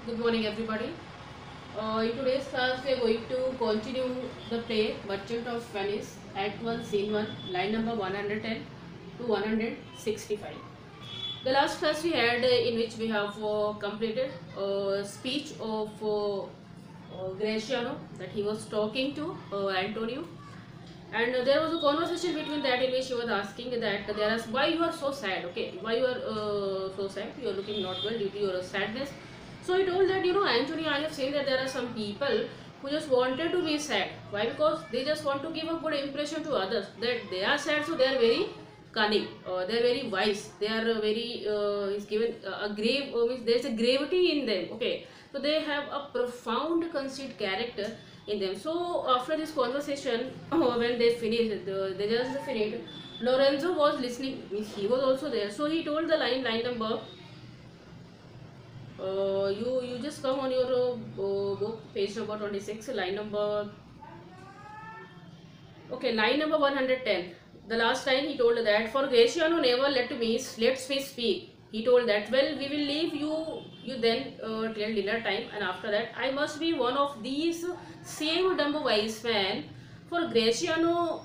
Good morning, everybody. In today's class, we are going to continue the play Merchant of Venice, Act 1, Scene 1, line number 110 to 165. The last class we had, in which we have completed a speech of Graciano, that he was talking to Antonio, and there was a conversation between that, in which he was asking that there is why you are so sad. Okay, why you are so sad, you are looking not well due to your sadness. So he told that, Anthony, I have seen that there are some people who just wanted to be sad. Why? Because they just want to give a good impression to others that they are sad, so they are very cunning, they are very wise, they are very is given a grave, means there is a gravity in them. Okay, so they have a profound conceit character in them. So after this conversation, when they finished, they just finished, Lorenzo was listening, means he was also there. So he told the line number, you just come on your book, page number 26, line number, okay, line number 110. The last line he told that, for Graciano never let me speak. He told that, well, we will leave you then till dinner time, and after that I must be one of these same dumb wise men. For Graciano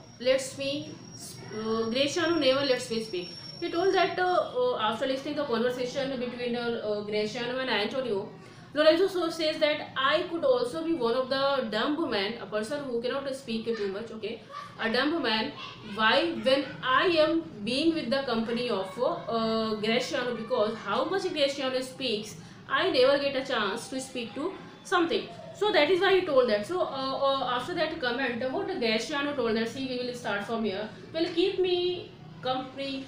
never lets me speak. He told that after listening the conversation between Graciano and Antonio, Lorenzo so says that I could also be one of the dumb men, a person who cannot speak too much. Okay, a dumb man. Why? When I am being with the company of Graciano, because how much Graciano speaks, I never get a chance to speak to something. So that is why he told that. So after that comment, what Graciano told that, see, we will start from here. Well, keep me company,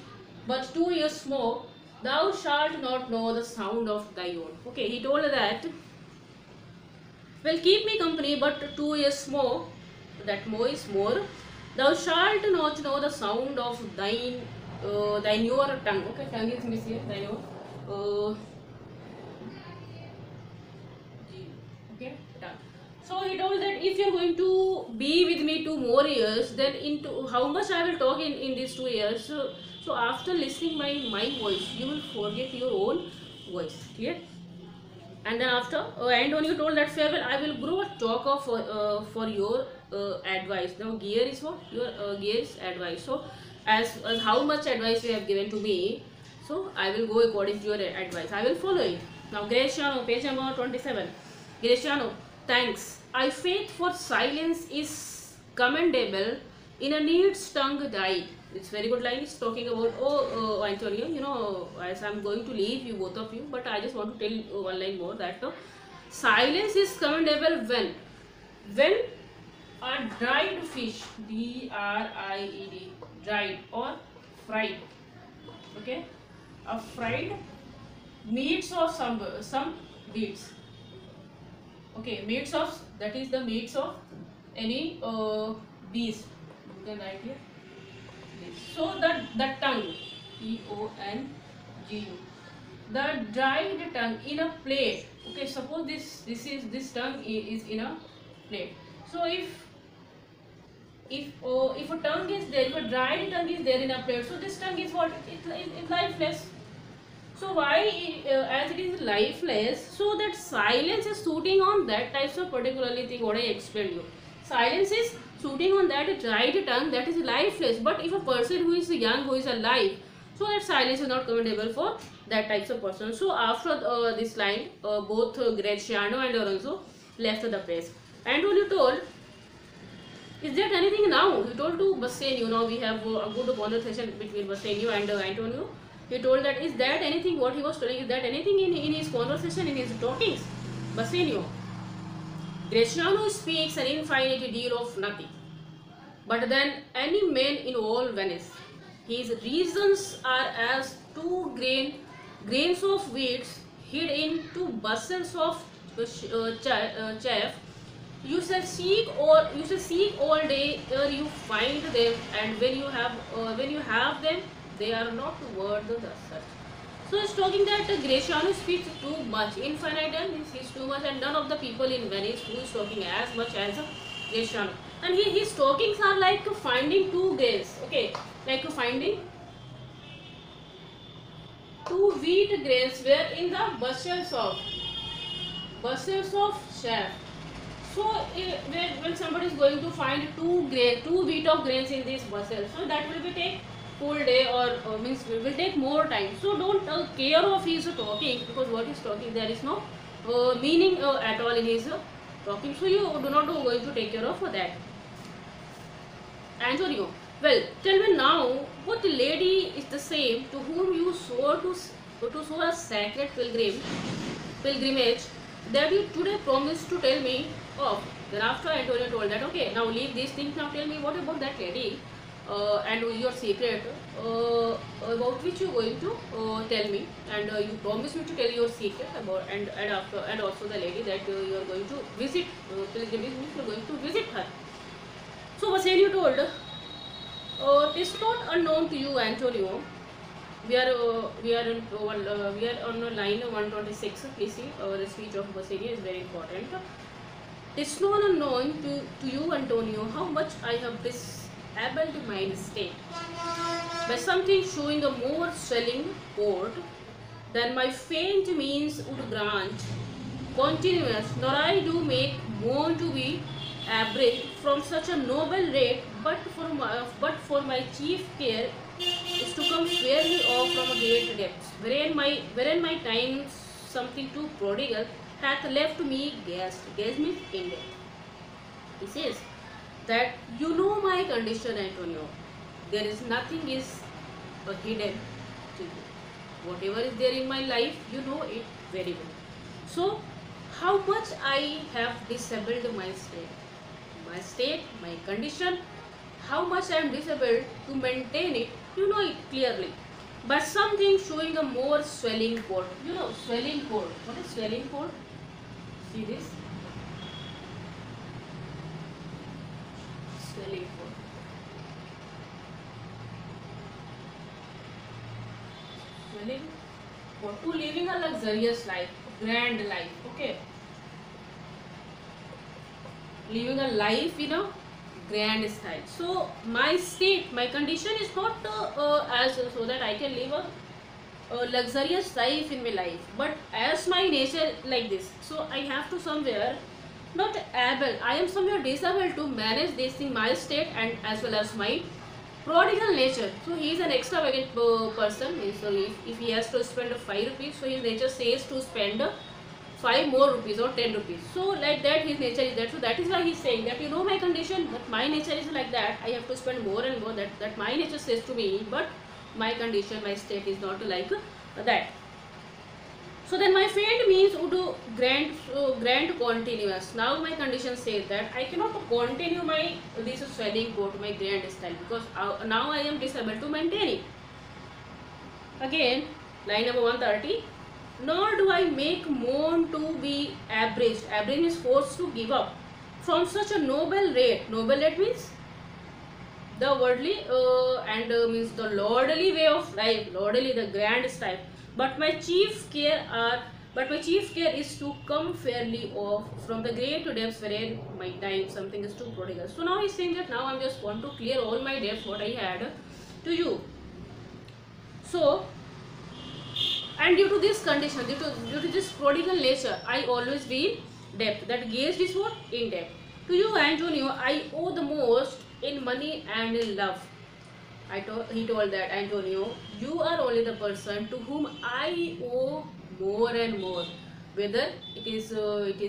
but 2 years more, thou shalt not know the sound of thy own. Okay, he told that, well, keep me company, but 2 years more, that more is more, thou shalt not know the sound of thine your tongue. Okay, tongue is missing, thine your, okay, tongue. So he told that if you are going to be with me 2 more years, then into how much I will talk in these 2 years. So after listening my voice, you will forget your own voice. Clear? And then after, and when you told that, farewell, I will grow a talker for your advice. Now gear is what? Your gear is advice. So as how much advice you have given to me, so I will go according to your advice. I will follow it. Now Graciano, page number 27. Graciano, thanks. I faith for silence is commendable in a need's tongue died. It's very good line. It's talking about, Antonio, as I'm going to leave you, both of you, but I just want to tell one line more, that silence is commendable when a dried fish, dried, dried or fried, okay, a fried meats of some beets, okay, meats of, that is the meats of any beast, you can write here. So the tongue, Tongu, the dried tongue in a plate. Okay, suppose this tongue is in a plate. So if a tongue is there, if a dried tongue is there in a plate, so this tongue is what? It's lifeless. So why, as it is lifeless, so that silence is suiting on that types of particularly thing what I explained you. Silence is suiting on that dried tongue that is lifeless. But if a person who is young, who is alive, so that silence is not commendable for that types of person. So after this line, both Graciano and Lorenzo left the place. And when you told, is there anything now? He told to Bassanio. Now we have a good conversation between Bassanio and Antonio. He told that, is that anything, what he was telling, is that anything in his conversation, in his talkings? Bassanio, Graciano speaks an infinite deal of nothing, but then any man in all Venice. His reasons are as two grains of wheat hid in 2 bushels of chaff. You shall seek all day ere you find them, and when you have them, they are not worth the search. So it's talking that Graciano speaks too much, infinite, and he's too much, and none of the people in Venice who is talking as much as Graciano. And his talkings are like finding 2 grains, okay, like finding 2 wheat grains were in the bushels of buses of chaff. So when somebody is going to find two wheat of grains in these buses, so that will be take full day, or means will take more time. So don't care of his talking, because what he's talking there is no meaning at all in his talking. So you do not going to take care of that. Antonio, well, tell me now, what lady is the same to whom you swore to sow a sacred pilgrimage that you today promised to tell me of? Then after Antonio told that, okay, now leave these things, now tell me what about that lady and your secret about which you are going to tell me, and you promised me to tell your secret about, and also the lady that you are going to visit, pilgrimage means you are going to visit her. So Basilio told, it is not unknown to you, Antonio. We are on line 126. Please see, the speech of Basilio is very important. It is not unknown to you, Antonio, how much I have disabled my state by something showing a more swelling port than my faint means would grant. Continuous, nor I do make moan to be abridged from such a noble rate, but for my chief care is to come fairly off from a great depth, wherein my time something too prodigal hath left me gaze me in debt. He says that you know my condition, Antonio. There is nothing is hidden to you. Whatever is there in my life, you know it very well. So, how much I have disabled my state, my condition, how much I am disabled to maintain it, you know it clearly. But something showing a more swelling port. You know, swelling port. What is swelling port? See this? Swelling port. Swelling port. To living a luxurious life, grand life. Okay. Living a life in a grand style. So my state, my condition is not as so that I can live a luxurious life in my life, but as my nature like this, so I have to somewhere not able, I am somewhere disabled to manage this thing, my state, and as well as my prodigal nature. So he is an extravagant person. So if he has to spend 5 rupees, so his nature says to spend 5 more rupees or 10 rupees. So like that his nature is that. So that is why he is saying that you know my condition, but my nature is like that. I have to spend more and more. That my nature says to me, but my condition, my state is not like that. So then my faint means would do grand continuous. Now my condition says that I cannot continue my this swelling port, my grand style, because now I am disabled to maintain it. Again, line number 130. Nor do I make moan to be abridged. Abridged is forced to give up from such a noble rate. Noble rate means the worldly and means the lordly way of life. Lordly, the grand style. But my chief care is to come fairly off from the great depths wherein my time something is too prodigal. So now he's saying that now I just want to clear all my debts what I had to you. So, and due to this condition, due to this prodigal nature, I always be in debt. That gaze is what? In debt. To you, Antonio, I owe the most in money and in love. He told that, Antonio, you are only the person to whom I owe more and more, whether it is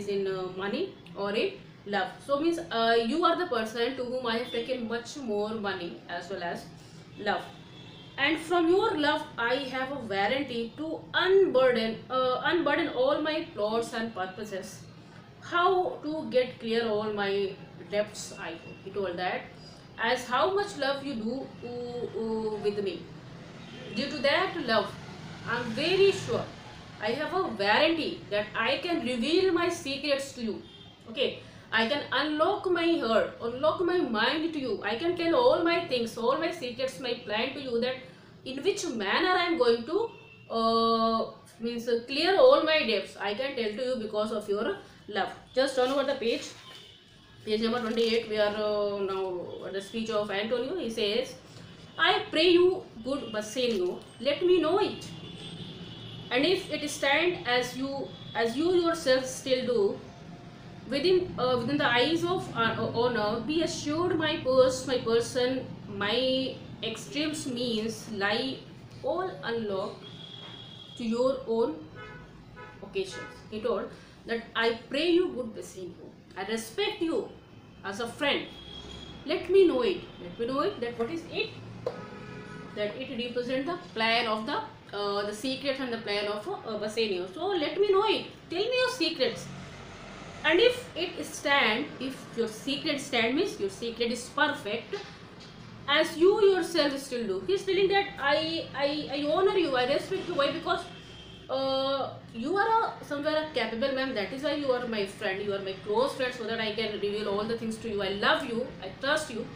in money or in love. So means you are the person to whom I have taken much more money as well as love. And from your love, I have a warranty to unburden all my plots and purposes. How to get clear all my debts? He told that, as how much love you do with me. Due to that love, I am very sure I have a warranty that I can reveal my secrets to you. Okay, I can unlock my heart, unlock my mind to you. I can tell all my things, all my secrets, my plan to you, that in which manner I am going to clear all my debts. I can tell to you because of your love. Just turn over the page. Page number 28, we are now at the speech of Antonio. He says, I pray you, good Bassanio, let me know it. and if it stand as you yourself still do, within the eyes of honor, be assured my my person, my extremes means lie all unlocked to your own occasions. He told that I pray you good Basilio. I respect you as a friend. Let me know it. Let me know it. That what is it? That it represents the plan of the secrets and the plan of Bassanio. So let me know it. Tell me your secrets. And if it stand, if your secret stand means your secret is perfect, as you yourself still do. He's telling that I honor you, I respect you. Why? Because you are somewhere a capable man. That is why you are my friend. You are my close friend, so that I can reveal all the things to you. I love you. I trust you.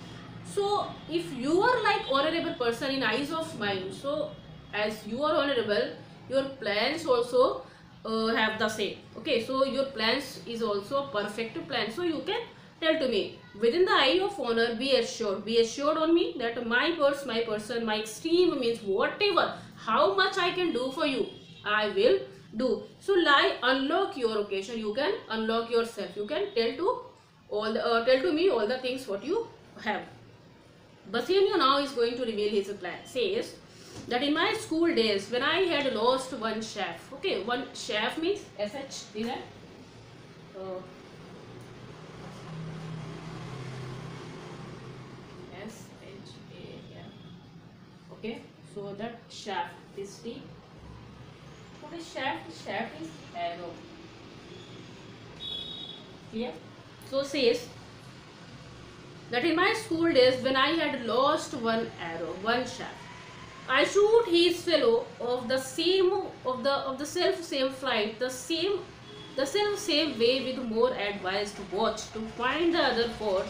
So if you are like honorable person in eyes of mine, so as you are honorable, your plans also have the same. Okay, so your plans is also a perfect plan. So you can tell to me within the eye of honor. Be assured on me that my person, my extreme means whatever, how much I can do for you, I will do. So lie, unlock your occasion. You can unlock yourself. You can tell to all the, tell to me all the things what you have. Bassanio now is going to reveal his plan. Says that in my school days, when I had lost one chef. Okay, one chef means SH. Is that? SHA. Okay, so that shaft is T. What is shaft? Shaft is arrow. Clear? So says that in my school days, when I had lost one arrow, one shaft, I shoot his fellow of the self same flight, the self same way with more advice to watch to find the other fort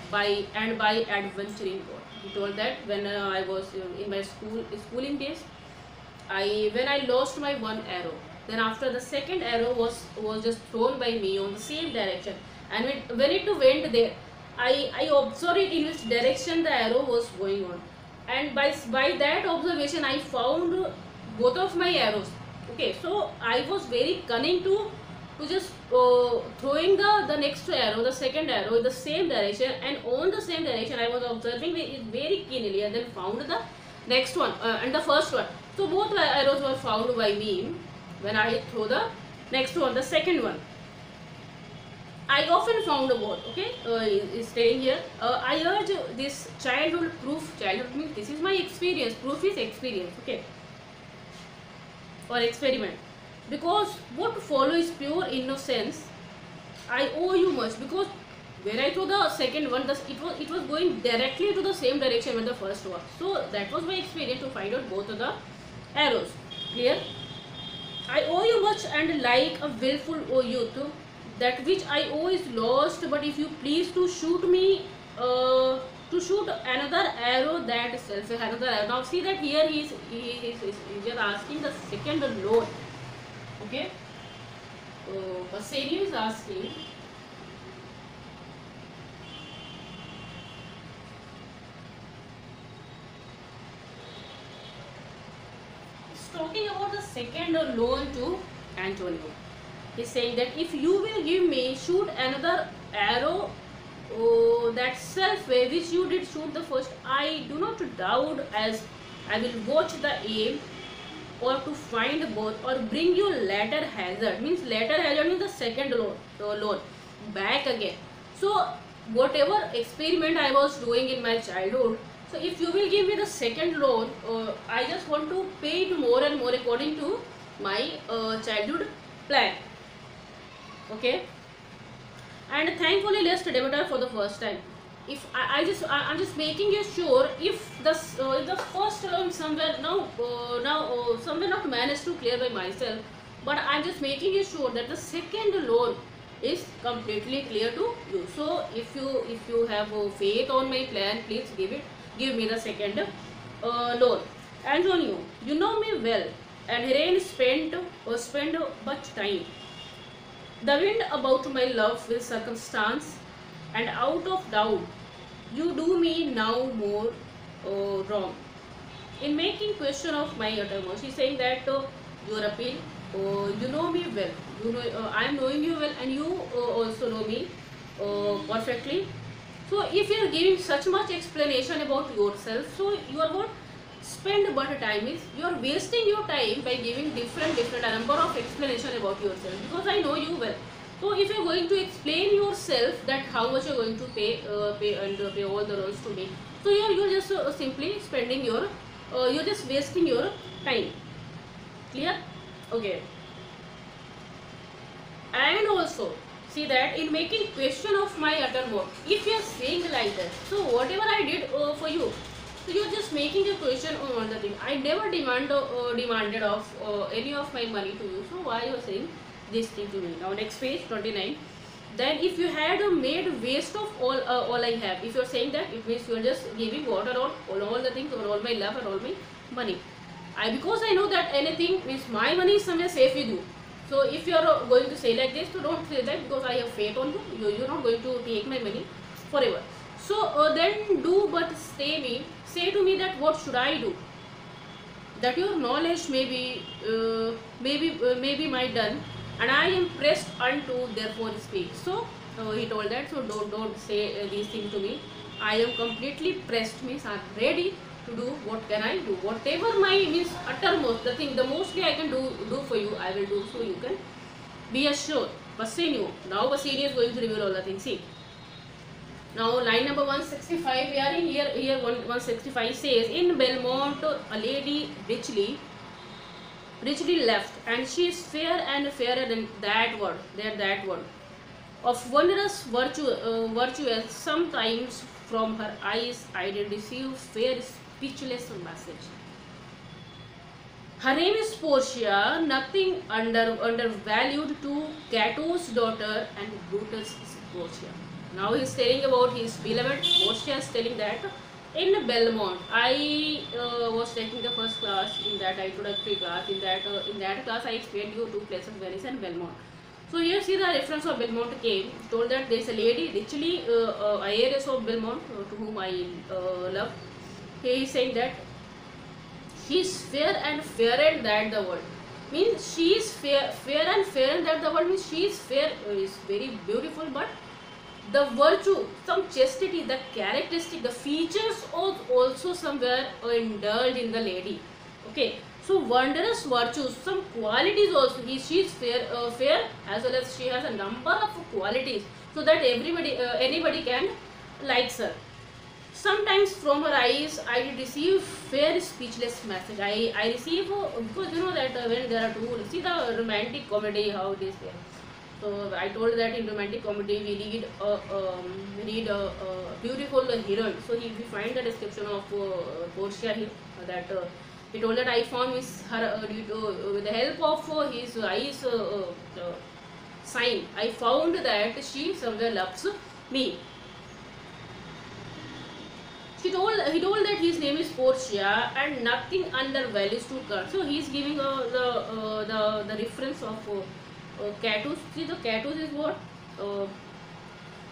by adventuring board. He told that when I was in my schooling days, when I lost my one arrow, then after the second arrow was just thrown by me on the same direction, and when it went there, I observed it in which direction the arrow was going on, and by that observation I found both of my arrows. Okay, so I was very cunning to just throwing the next arrow, the second arrow in the same direction, and on the same direction I was observing it very keenly, and then found the next one and the first one. So both arrows were found by me when I throw the next one, the second one. I often found both. Okay, is staying here. I urge this childhood proof. Childhood means this is my experience. Proof is experience. Okay, or experiment. Because what follows pure innocence. I owe you much, because when I threw the second one, it was going directly to the same direction with the first one. So that was my experience to find out both of the arrows. Clear? I owe you much, and like a willful youth, that which I owe is lost. But if you please to shoot me, to shoot another arrow, that self another arrow. Now see that here he is just asking the second loan. Okay, Bassanio is asking. Talking about the second loan to Antonio. He's saying that if you will give me, shoot another arrow that self way which you did shoot the first, I do not doubt, as I will watch the aim, or to find both, or bring you latter hazard. Means latter hazard means the second loan back again. So whatever experiment I was doing in my childhood, so if you will give me the second loan, I just want to pay it more and more according to my childhood plan. Okay, and thankfully lest debitor for the first time. If I'm just making you sure, if the first loan somewhere somewhere not managed to clear by myself, but I'm just making you sure that the second loan is completely clear to you. So if you have faith on my plan, please give me the second loan. Antonio, you know me well, and herein spend much time. The wind about my love will circumstance, and out of doubt, you do me now more wrong. In making question of my uttermost, he's saying that your appeal. You know me well. You know I am knowing you well, and you also know me perfectly. So if you are giving such much explanation about yourself, so you are what spend but time is you are wasting your time by giving different a number of explanation about yourself, because I know you well. So if you are going to explain yourself that how much you are going to pay all the loans to me, so you're just simply spending your you're just wasting your time. Clear? Okay. And also see that in making question of my uttermost, if you are saying like that, so whatever I did for you, so you're just making a question on all the thing. I never demanded of any of my money to you, so why you are saying this thing to me? Now next page 29. Then if you had made waste of all I have, if you're saying that, it means you're just giving water on all the things, or all my love and all my money. Because I know that anything means my money is somewhere safe with you. So if you are going to say like this, so don't say that, because I have faith on you. You're not going to take my money forever. So then do but say to me that what should I do? That your knowledge maybe my done, and I am pressed unto therefore speak. So he told that, so don't say these things to me. I am completely pressed, means I am ready to do. What can I do? Whatever my means uttermost, the mostly I can do for you, I will do. So you can be assured. Basini, now Basini is going to reveal all the things. See. Now line number 165, we are in here 165 says, in Belmont a lady richly left, and she is fair and fairer than that word, of wondrous virtuous. Sometimes from her eyes I did receive fair speechless message. Her name is Portia, nothing undervalued to Cato's daughter, and Brutus is Portia. Now he is telling about his beloved. Portia is telling that in Belmont, I was taking the first class in that introductory class. In that class, I explained you two places, Venice and Belmont. So here see the reference of Belmont came. Told that there is a lady richly heiress of Belmont to whom I love. He is saying that she is fair and fairer than the world. Means she is fair and fairer than the world. Means she is fair, is very beautiful, but the virtue, some chastity, the characteristic, the features of also somewhere indulged in the lady. Okay, so wondrous virtues, some qualities also. She is fair as well as she has a number of qualities, so that anybody can likes her. Sometimes from her eyes I did receive fair speechless message. I receive because you know that when there are two, see the romantic comedy how it is there. So I told that in romantic comedy we read a beautiful heroine. So we find the description of Portia here, that he told that I found with the help of his eyes sign, I found that she somewhere loves me. He told that his name is Portia and nothing undervalues to her. So he is giving the reference of Catus. See, the Catus is what?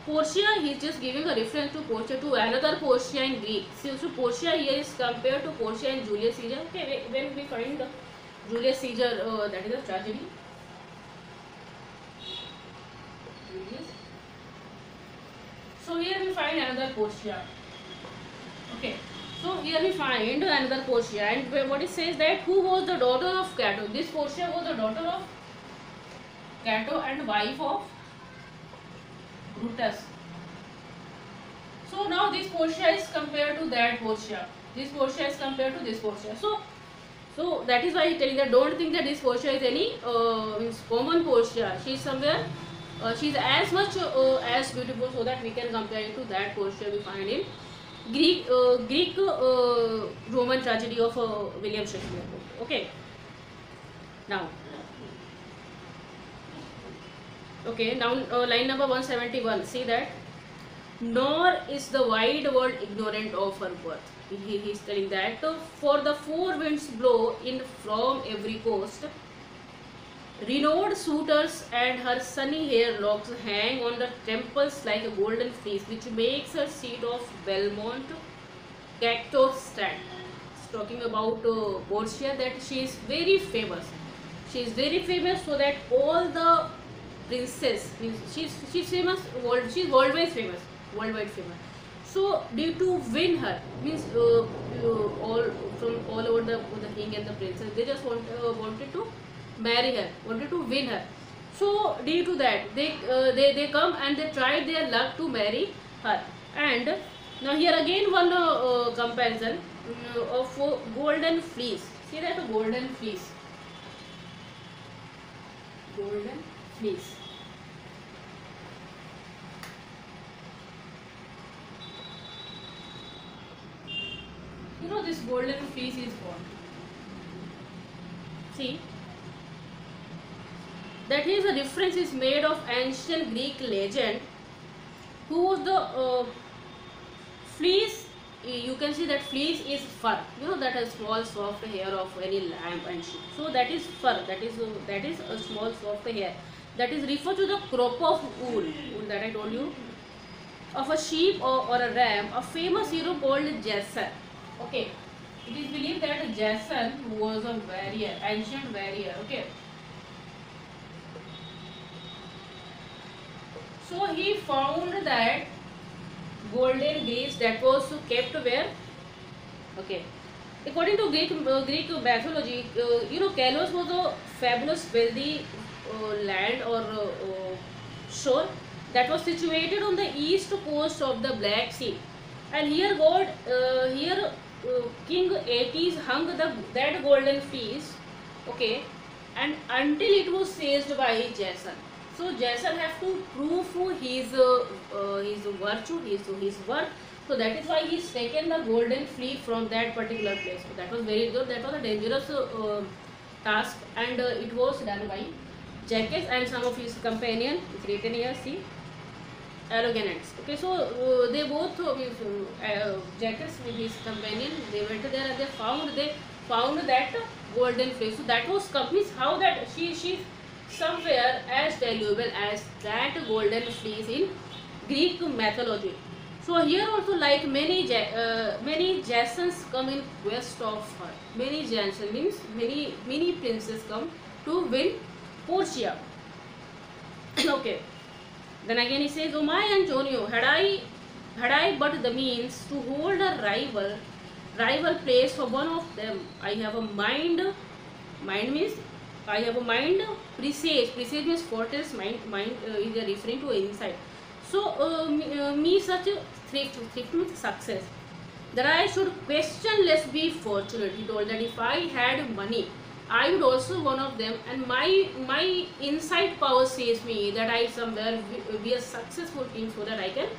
Portia, he is just giving a reference to Portia, to another Portia in Greek. So Portia here is compared to Portia in Julius Caesar. Okay, when we find Julius Caesar, that is a tragedy. So here we find another Portia. Okay, so here we find another Portia, and what it says that who was the daughter of Cato. This Portia was the daughter of Cato and wife of Brutus. So now this Portia is compared to that Portia. This Portia is compared to this Portia. So that is why he is telling that don't think that this Portia is any common Portia. She is somewhere. She is as much as beautiful, so that we can compare it to that Portia we find in Greek Roman tragedy of William Shakespeare. Okay. Now line number 171. See that, nor is the wide world ignorant of her worth. He is telling that for the four winds blow in from every coast. Renowned suitors and her sunny hair locks hang on the temples like a golden fleece, which makes her seat of Belmont Cactus stand. It's talking about Portia, that she is very famous. She is very famous, so that all the princess means she's famous she's worldwide famous, worldwide famous. So due to win her means all from all over the king and the princess, they just wanted to marry her, wanted to win her. So due to that, they come and they tried their luck to marry her. And now here again one comparison of golden fleece. See that, a golden fleece, golden fleece. You know this golden fleece is what? See, that is a reference is made of ancient Greek legend, who was the fleece. You can see that fleece is fur. You know that a small soft hair of any lamb and sheep. So that is fur. That is a small soft hair. That is referred to the crop of wool that I told you of a sheep or a ram. A famous hero called Jason. Okay, it is believed that Jason was a warrior, ancient warrior. Okay. So he found that golden grace that was kept where? Okay. According to Greek mythology, Kalos was a fabulous wealthy land or shore that was situated on the east coast of the Black Sea. And here King Aetes hung that golden fleece, okay, and until it was seized by Jason. So Jason have to prove his virtue, his worth. So that is why he's taken the golden fleece from that particular place. So that was very good. That was a dangerous task, and it was done by Jackes and some of his companions. It's written here. See, Arrogants. Okay, so they both Jackes with his companion, they went there and they found that golden fleece. So that was means how that she's somewhere as valuable as that golden fleece in Greek mythology. So here also, like many Jasons come in quest of her. Many Jasons means many princes come to win Portia. Okay. Then again he says, "O my Antonio, had I but the means to hold a rival place for one of them, I have a mind. Mind means I have a mind. Presage means fortress. Mind is referring to insight. So me such a thrift means success, that I should questionless be fortunate." He told that if I had money, I would also one of them, and my inside power says me that I somewhere be a successful king, so that I can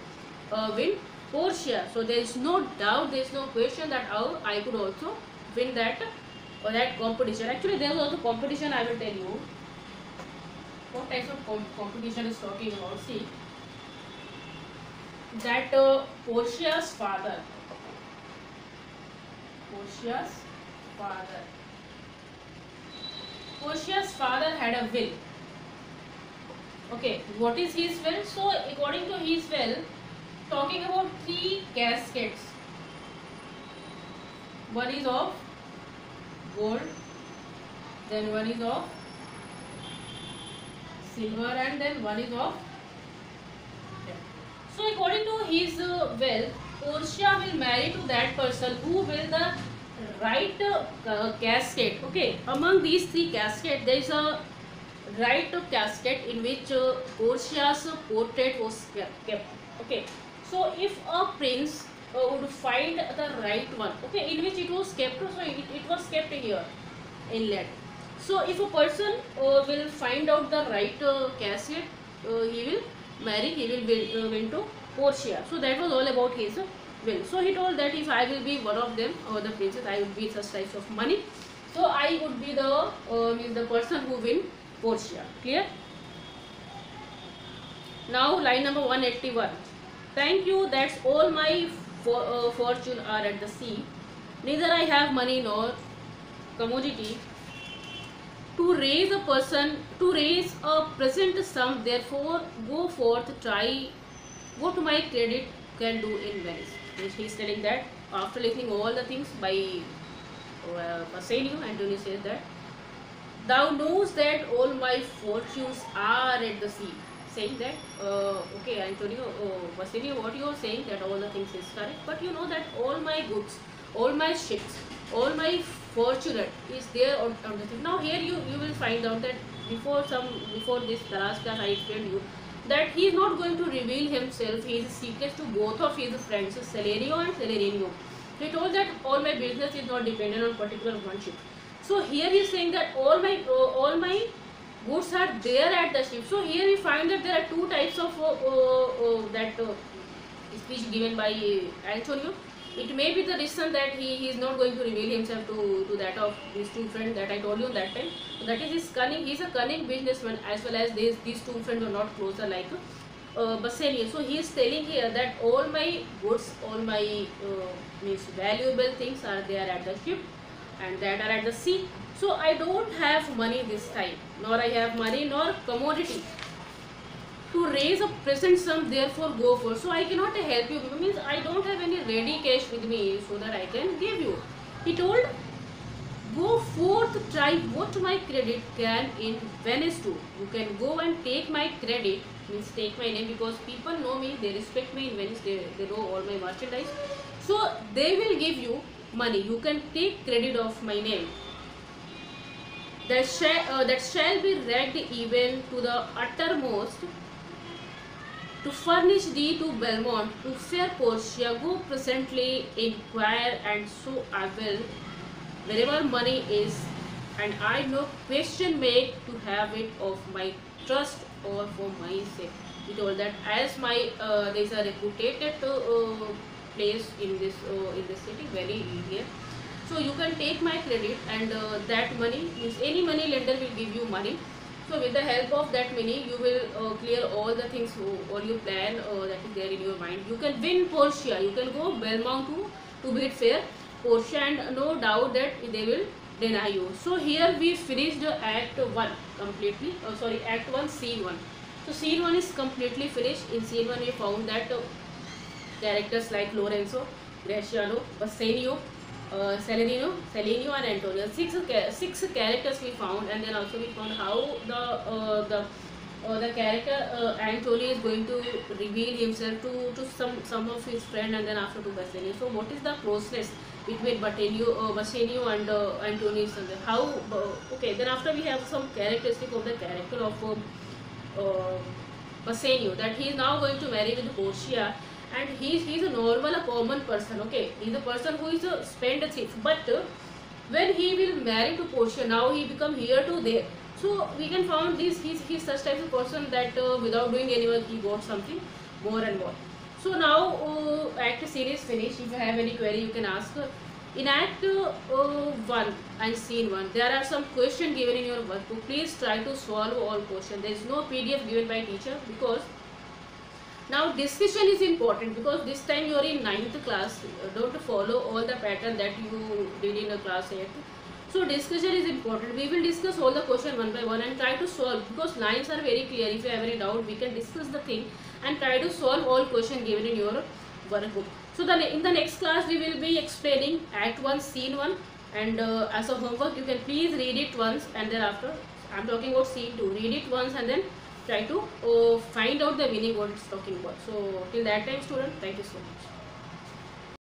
win Portia. So there is no doubt, there is no question that how I could also win that competition. Actually, there was also competition. I will tell you what types of competition is talking about. See, that Portia's father had a will. Okay, what is his will? So according to his will, talking about 3 caskets. One is of gold, then one is of silver, and then one is of tin. So according to his will, Portia will marry to that person who will the right casket. Okay, among these 3 caskets, there is a right casket in which Portia's portrait was kept. Okay, so if a prince would find the right one, okay, in which it was kept, so it was kept here inlet. So if a person will find out the right casket, he will marry, he will win to Portia. So that was all about his will. So he told that if I will be one of them or the princess, I would be such types of money. So I would be the person who win Portia. Clear? Now line number 181. Thank you, that's all my fortune are at the sea. Neither I have money nor commodity to raise a present sum. Therefore go forth, try what my credit can do in Venice. He is telling that after listening all the things by Bassanio, Antonio says that Thou knows that all my fortunes are at the sea. Saying that, okay, Antonio, Basilio, what you are saying that all the things is correct, but you know that all my goods, all my ships, all my fortune is there on the thing. Now here you will find out that before this the last class I explained you that he is not going to reveal himself. He is secret to both of his friends, Celerio and Celerino. He told that all my business is not dependent on particular one ship. So here he is saying that all my goods are there at the ship. So here we find that there are two types of that speech given by Antonio. It may be the reason that he is not going to reveal himself to that of these two friends that I told you that time. So that is his cunning. He is a cunning businessman, as well as these two friends are not closer like Bassanio. So he is telling here that all my goods, all my means valuable things are there at the ship and that are at the sea. So I don't have money this time, nor I have money nor commodity to raise a present sum, therefore go for. So I cannot help you, means I don't have any ready cash with me so that I can give you. He told, go forth, try what my credit can in Venice do. You can go and take my credit, means take my name, because people know me, they respect me in Venice, they know all my merchandise. So they will give you money. You can take credit of my name. That shall be wrecked even to the uttermost, to furnish thee to Belmont, to fair Portia, go presently inquire, and so I will, wherever money is, and I no question make to have it of my trust or for my sake. He told that as my there is a reputed place in this city, very here. So you can take my credit, and that money means any money lender will give you money. So with the help of that money, you will clear all the things, all your plan that is there in your mind. You can win Portia. You can go Belmont to bid fair Portia, and no doubt that they will deny you. So here we finished Act 1 completely. Act 1, Scene 1. So Scene 1 is completely finished. In Scene 1 we found that characters like Lorenzo, Graciano, Bassanio, Celerino, and Antonio. Six characters we found, and then also we found how the character Antonio is going to reveal himself to some of his friend, and then after to Bassanio. So what is the closeness between Bassanio and Antonio? How okay? Then after we have some characteristic of the character of Bassanio, that he is now going to marry with Portia. And he's a normal, a common person. Okay, he's a person who is a spendthrift, but when he will marry to Portia, now he become here to there. So we can found he's such type of person that without doing any work he got something more and more. So now act series finished. If you have any query, you can ask. In Act 1 and Scene 1, there are some questions given in your workbook. Please try to solve all questions. There is no PDF given by teacher, because now discussion is important, because this time you are in 9th class. Don't follow all the pattern that you did in the class 8. So discussion is important. We will discuss all the question one by one and try to solve, because lines are very clear. If you have any doubt, we can discuss the thing and try to solve all question given in your workbook. So in the next class we will be explaining Act 1, Scene 1, and as a homework you can please read it once, and then after I am talking about Scene 2, read it once and then try to find out the meaning what it's talking about. So till that time, student, thank you so much.